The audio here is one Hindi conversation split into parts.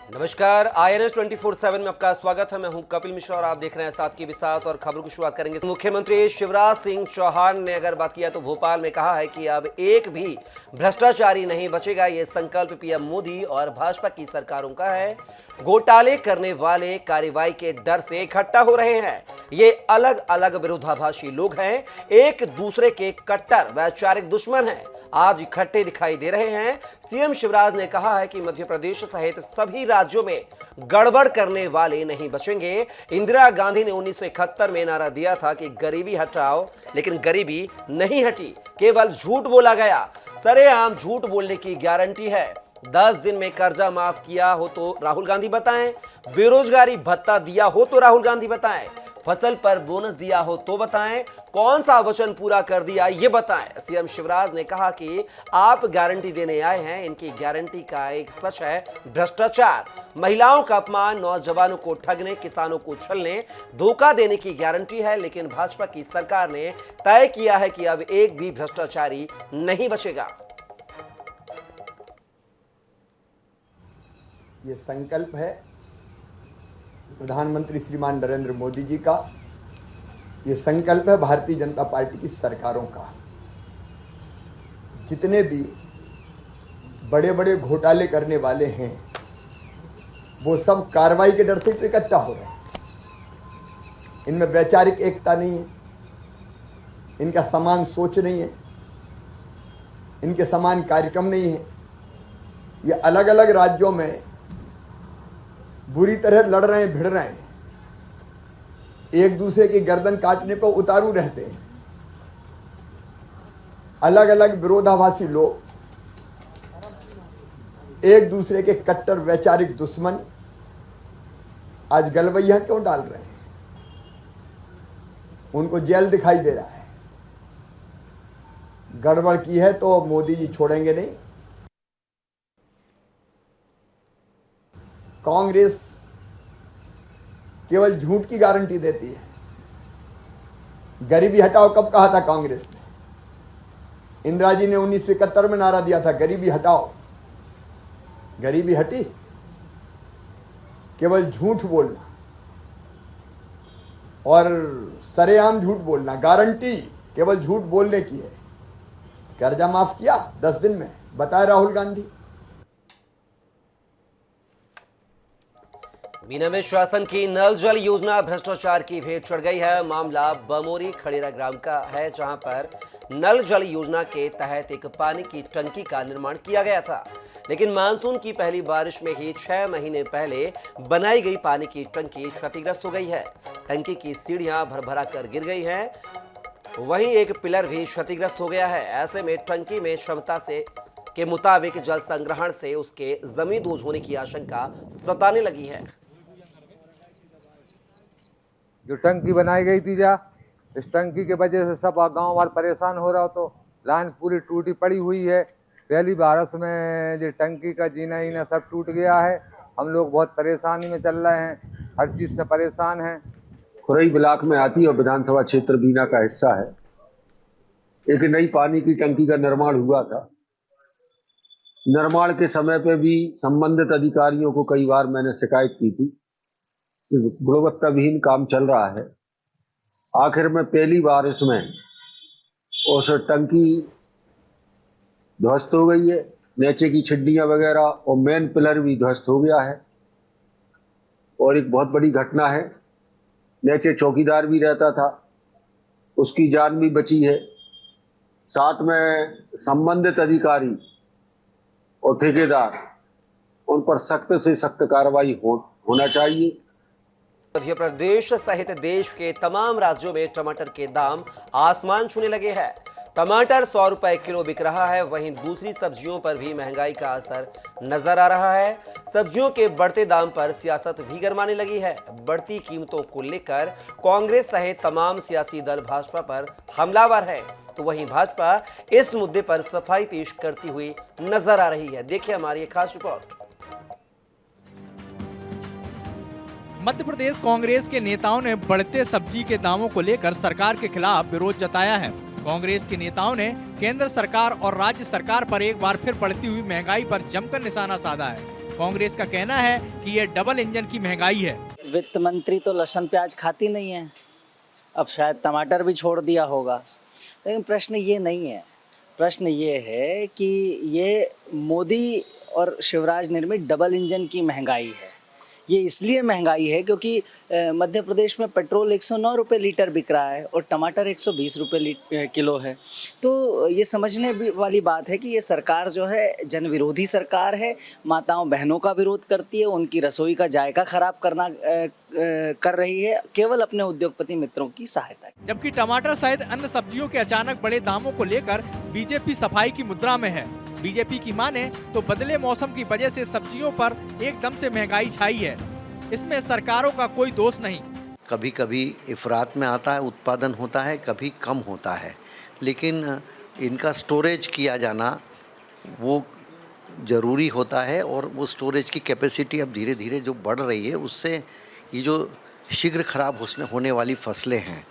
नमस्कार, INS 24/7 में आपका स्वागत है। मैं हूं कपिल मिश्रा और आप देख रहे हैं साथ की विसात और खबरों की शुरुआत करेंगे। मुख्यमंत्री शिवराज सिंह चौहान ने अगर बात किया तो भोपाल में कहा है कि अब एक भी भ्रष्टाचारी नहीं बचेगा। ये संकल्प पीएम मोदी और भाजपा की सरकारों का है। घोटाले करने वाले कार्रवाई के डर से इकट्ठा हो रहे हैं। ये अलग अलग विरोधाभासी लोग हैं, एक दूसरे के कट्टर वैचारिक दुश्मन हैं। आज इकट्ठे दिखाई दे रहे हैं। सीएम शिवराज ने कहा है कि मध्य प्रदेश सहित सभी राज्यों में गड़बड़ करने वाले नहीं बचेंगे। इंदिरा गांधी ने 1971 में नारा दिया था कि गरीबी हटाओ, लेकिन गरीबी नहीं हटी, केवल झूठ बोला गया। सरेआम झूठ बोलने की गारंटी है। 10 दिन में कर्जा माफ किया हो तो राहुल गांधी बताएं, बेरोजगारी भत्ता दिया हो तो राहुल गांधी बताएं, फसल पर बोनस दिया हो तो बताएं, कौन सा वचन पूरा कर दिया ये बताएं। सीएम शिवराज ने कहा कि आप गारंटी देने आए हैं, इनकी गारंटी का एक सच है भ्रष्टाचार, महिलाओं का अपमान, नौजवानों को ठगने, किसानों को छलने, धोखा देने की गारंटी है। लेकिन भाजपा की सरकार ने तय किया है कि अब एक भी भ्रष्टाचारी नहीं बचेगा। ये संकल्प है प्रधानमंत्री श्रीमान नरेंद्र मोदी जी का, ये संकल्प है भारतीय जनता पार्टी की सरकारों का। जितने भी बड़े बड़े घोटाले करने वाले हैं वो सब कार्रवाई के डर से तो इकट्ठा हो रहे हैं। इनमें वैचारिक एकता नहीं है, इनका समान सोच नहीं है, इनके समान कार्यक्रम नहीं है। ये अलग अलग राज्यों में बुरी तरह लड़ रहे हैं, भिड़ रहे हैं, एक दूसरे की गर्दन काटने पर उतारू रहते हैं। अलग अलग विरोधाभासी लोग, एक दूसरे के कट्टर वैचारिक दुश्मन आज गलवैया क्यों डाल रहे हैं? उनको जेल दिखाई दे रहा है। गड़बड़ की है तो मोदी जी छोड़ेंगे नहीं। कांग्रेस केवल झूठ की गारंटी देती है। गरीबी हटाओ कब कहा था कांग्रेस ने? इंदिरा जी ने 1971 में नारा दिया था गरीबी हटाओ। गरीबी हटी? केवल झूठ बोलना और सरेआम झूठ बोलना, गारंटी केवल झूठ बोलने की है। कर्जा माफ किया 10 दिन में, बताए राहुल गांधी। बीना में शासन की नल जल योजना भ्रष्टाचार की भेंट चढ़ गई है। मामला बमोरी खड़ेरा ग्राम का है, जहां पर नल जल योजना के तहत एक पानी की टंकी का निर्माण किया गया था, लेकिन मानसून की पहली बारिश में ही 6 महीने पहले बनाई गई पानी की टंकी क्षतिग्रस्त हो गई है। टंकी की सीढ़ियां भरभरा कर गिर गई हैं, वहीं एक पिलर भी क्षतिग्रस्त हो गया है। ऐसे में टंकी में क्षमता से के मुताबिक जल संग्रहण से उसके जमीन दोज होने की आशंका सताने लगी है। जो टंकी बनाई गई थी इस टंकी के वजह से सब गांव वाले परेशान हो रहा हो, तो लाइन पूरी टूटी पड़ी हुई है। पहली बारिश में जो टंकी का जीना सब टूट गया है। हम लोग बहुत परेशानी में चल रहे हैं, हर चीज से परेशान हैं। खुरई ब्लॉक में आती और विधानसभा क्षेत्र बीना का हिस्सा है। एक नई पानी की टंकी का निर्माण हुआ था। निर्माण के समय पे भी संबंधित अधिकारियों को कई बार मैंने शिकायत की थी, गुणवत्ता विहीन काम चल रहा है। आखिर में पहली बार इसमें उस टंकी ध्वस्त हो गई है, नीचे की छिड्डियां वगैरह और मेन पिलर भी ध्वस्त हो गया है। और एक बहुत बड़ी घटना है, नीचे चौकीदार भी रहता था, उसकी जान भी बची है। साथ में संबंधित अधिकारी और ठेकेदार, उन पर सख्त से सख्त कार्रवाई होना चाहिए। मध्य प्रदेश सहित देश के तमाम राज्यों में टमाटर के दाम आसमान छूने लगे हैं। टमाटर 100 रुपए किलो बिक रहा है, वहीं दूसरी सब्जियों पर भी महंगाई का असर नजर आ रहा है। सब्जियों के बढ़ते दाम पर सियासत भी गरमाने लगी है। बढ़ती कीमतों को लेकर कांग्रेस सहित तमाम सियासी दल भाजपा पर हमलावर है, तो वहीं भाजपा इस मुद्दे पर सफाई पेश करती हुई नजर आ रही है। देखिए हमारी एक खास रिपोर्ट। मध्य प्रदेश कांग्रेस के नेताओं ने बढ़ते सब्जी के दामों को लेकर सरकार के खिलाफ विरोध जताया है। कांग्रेस के नेताओं ने केंद्र सरकार और राज्य सरकार पर एक बार फिर बढ़ती हुई महंगाई पर जमकर निशाना साधा है। कांग्रेस का कहना है कि ये डबल इंजन की महंगाई है। वित्त मंत्री तो लहसुन प्याज खाती नहीं है, अब शायद टमाटर भी छोड़ दिया होगा। लेकिन प्रश्न ये नहीं है, प्रश्न ये है कि ये मोदी और शिवराज निर्मित डबल इंजन की महंगाई है। ये इसलिए महंगाई है क्योंकि मध्य प्रदेश में पेट्रोल 109 रुपये लीटर बिक रहा है और टमाटर 120 रुपये किलो है। तो ये समझने वाली बात है कि ये सरकार जो है जन विरोधी सरकार है, माताओं बहनों का विरोध करती है, उनकी रसोई का जायका खराब कर रही है केवल अपने उद्योगपति मित्रों की सहायता। जबकि टमाटर सहित अन्य सब्जियों के अचानक बढ़े दामों को लेकर बीजेपी सफाई की मुद्रा में है। बीजेपी की माने तो बदले मौसम की वजह से सब्जियों पर एकदम से महंगाई छाई है, इसमें सरकारों का कोई दोष नहीं। कभी कभी इफरात में आता है, उत्पादन होता है, कभी कम होता है, लेकिन इनका स्टोरेज किया जाना वो ज़रूरी होता है और वो स्टोरेज की कैपेसिटी अब धीरे धीरे जो बढ़ रही है, उससे ये जो शीघ्र खराब होने वाली फसलें हैं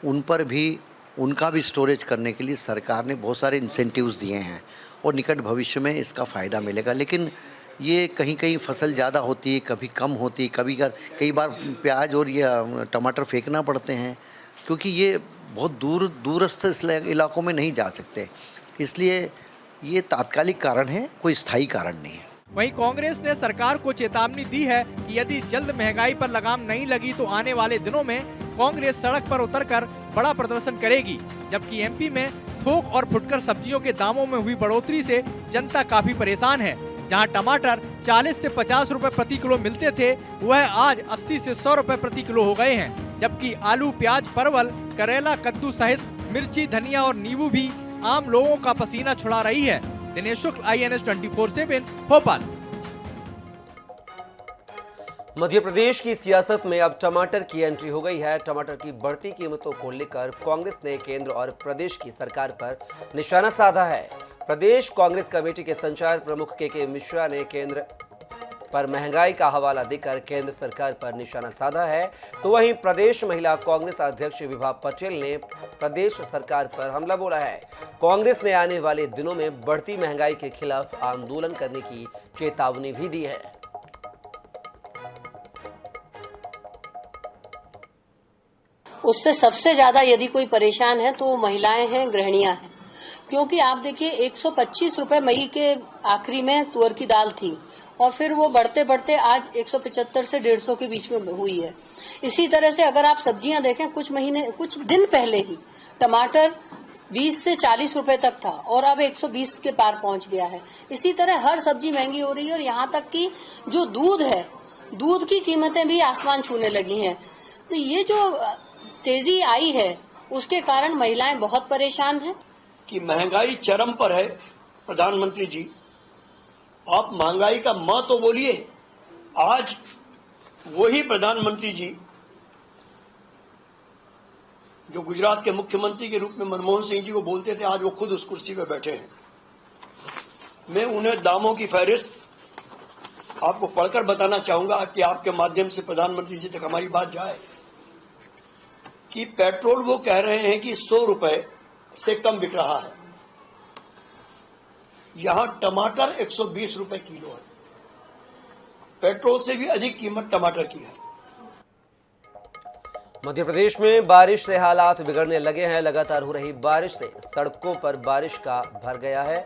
उन पर भी उनका भी स्टोरेज करने के लिए सरकार ने बहुत सारे इंसेंटिव्स दिए हैं और निकट भविष्य में इसका फ़ायदा मिलेगा। लेकिन ये कहीं कहीं फसल ज़्यादा होती है, कभी कम होती है, कई बार प्याज और ये टमाटर फेंकना पड़ते हैं क्योंकि ये बहुत दूरस्थ इलाकों में नहीं जा सकते, इसलिए ये तात्कालिक कारण है, कोई स्थायी कारण नहीं है। वहीं कांग्रेस ने सरकार को चेतावनी दी है कि यदि जल्द महंगाई पर लगाम नहीं लगी तो आने वाले दिनों में कांग्रेस सड़क पर उतरकर बड़ा प्रदर्शन करेगी। जबकि एमपी में थोक और फुटकर सब्जियों के दामों में हुई बढ़ोतरी से जनता काफी परेशान है। जहां टमाटर 40 से 50 रुपए प्रति किलो मिलते थे, वह आज 80 से 100 रुपए प्रति किलो हो गए हैं। जबकि आलू, प्याज, परवल, करेला, कद्दू सहित मिर्ची, धनिया और नींबू भी आम लोगों का पसीना छुड़ा रही है। दिनेश शुक्ल, INS 24/7 भोपाल। मध्य प्रदेश की सियासत में अब टमाटर की एंट्री हो गई है। टमाटर की बढ़ती कीमतों को लेकर कांग्रेस ने केंद्र और प्रदेश की सरकार पर निशाना साधा है। प्रदेश कांग्रेस कमेटी के संचालक प्रमुख के मिश्रा ने केंद्र पर महंगाई का हवाला देकर केंद्र सरकार पर निशाना साधा है, तो वहीं प्रदेश महिला कांग्रेस अध्यक्ष विभा पटेल ने प्रदेश सरकार पर हमला बोला है। कांग्रेस ने आने वाले दिनों में बढ़ती महंगाई के खिलाफ आंदोलन करने की चेतावनी भी दी है। उससे सबसे ज्यादा यदि कोई परेशान है तो वो महिलाएं हैं, गृहिणियां हैं, क्योंकि आप देखिए 125 रुपए मई के आखिरी में तुअर की दाल थी और फिर वो बढ़ते बढ़ते आज 175 से 150 के बीच में हुई है। इसी तरह से अगर आप सब्जियां देखें, कुछ दिन पहले ही टमाटर 20 से 40 रुपए तक था और अब 120 के पार पहुंच गया है। इसी तरह हर सब्जी महंगी हो रही है और यहाँ तक कि जो दूध है, दूध की कीमतें भी आसमान छूने लगी हैं। तो ये जो तेजी आई है उसके कारण महिलाएं बहुत परेशान हैं। कि महंगाई चरम पर है। प्रधानमंत्री जी, आप महंगाई का मां तो बोलिए। आज वही प्रधानमंत्री जी जो गुजरात के मुख्यमंत्री के रूप में मनमोहन सिंह जी को बोलते थे, आज वो खुद उस कुर्सी पर बैठे हैं। मैं उन्हें दामों की फहरिस्त आपको पढ़कर बताना चाहूंगा कि आपके माध्यम से प्रधानमंत्री जी तक हमारी बात जाए कि पेट्रोल वो कह रहे हैं कि 100 रुपए से कम बिक रहा है, यहां टमाटर 120 रुपए किलो है। पेट्रोल से भी अधिक कीमत टमाटर की है। मध्य प्रदेश में बारिश से हालात बिगड़ने लगे हैं। लगातार हो रही बारिश से सड़कों पर बारिश का भर गया है,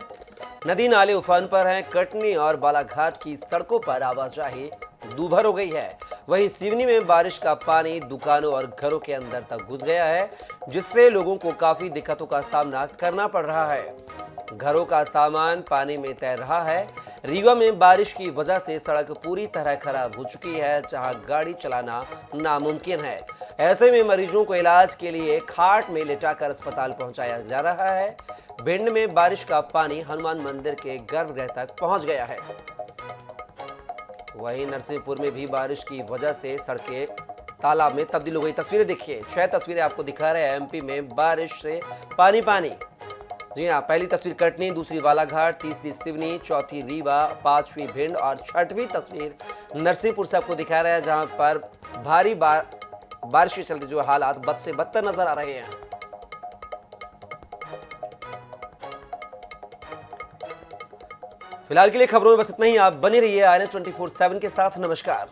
नदी नाले उफान पर हैं। कटनी और बालाघाट की सड़कों पर आवाजाही दूभर हो गई है। वहीं सिवनी में बारिश का पानी दुकानों और घरों के अंदर तक घुस गया है, जिससे लोगों को काफी दिक्कतों का सामना करना पड़ रहा है। घरों का सामान पानी में तैर रहा है। रीवा में बारिश की वजह से सड़क पूरी तरह खराब हो चुकी है, जहां गाड़ी चलाना नामुमकिन है। ऐसे में मरीजों को इलाज के लिए खाट में लेटाकर अस्पताल पहुंचाया जा रहा है। भिंड में बारिश का पानी हनुमान मंदिर के गर्भगृह तक पहुंच गया है। वहीं नरसिंहपुर में भी बारिश की वजह से सड़कें तालाब में तब्दील हो गई। तस्वीरें देखिए, 6 तस्वीरें आपको दिखा रहे हैं। एमपी में बारिश से पानी पानी। जी हाँ, पहली तस्वीर कटनी, दूसरी बालाघाट, तीसरी सिवनी, चौथी रीवा, 5वीं भिंड और 6वीं तस्वीर नरसिंहपुर से आपको दिखा रहा है, जहां पर भारी बारिश के चलते जो हालात बद से बदतर नजर आ रहे हैं। फिलहाल के लिए खबरों में बस इतना ही। आप बने रहिए INS 24/7 के साथ। नमस्कार।